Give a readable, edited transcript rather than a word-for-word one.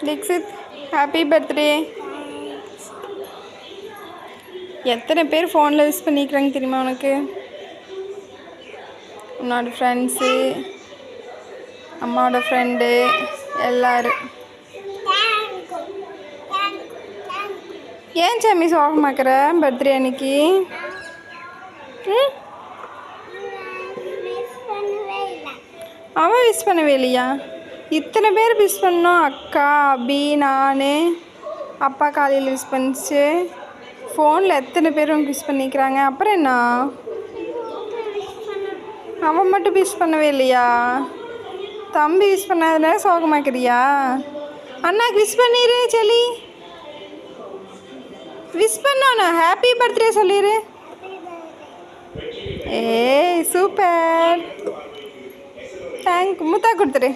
Dikshit happy birthday. எத்தனை பேர் ஃபோனில் விஷ் பண்ணிக்கிறாங்க தெரியுமா உனக்கு? உன்னோட ஃப்ரெண்ட்ஸு, அம்மாவோட ஃப்ரெண்டு எல்லோரும். ஏன் சாமி சோகமாக்குற பர்த்டே அன்னைக்கு? அவன் விஷ் பண்ணவே இல்லையா? இத்தனை பேர் விஷ் பண்ணோம். அக்கா, அபி, நான், அப்பா காலையில் விஷ் பண்ணிச்சு. ஃபோனில் எத்தனை பேர் உனக்கு விஷ் பண்ணிக்கிறாங்க. அப்புறம் என்ன? அவன் மட்டும் விஷ் பண்ணவே இல்லையா? தம்பி விஷ் பண்ணாதனால சோகமாக்குறியா? அண்ணாக்கு விஷ் பண்ணிடு செல்லி. விஷ் பண்ணானோ ஹாப்பி பர்த்டே சொல்லிடு. ஏய் சூப்பர். தேங்க் முத்தா கொடுத்துரு.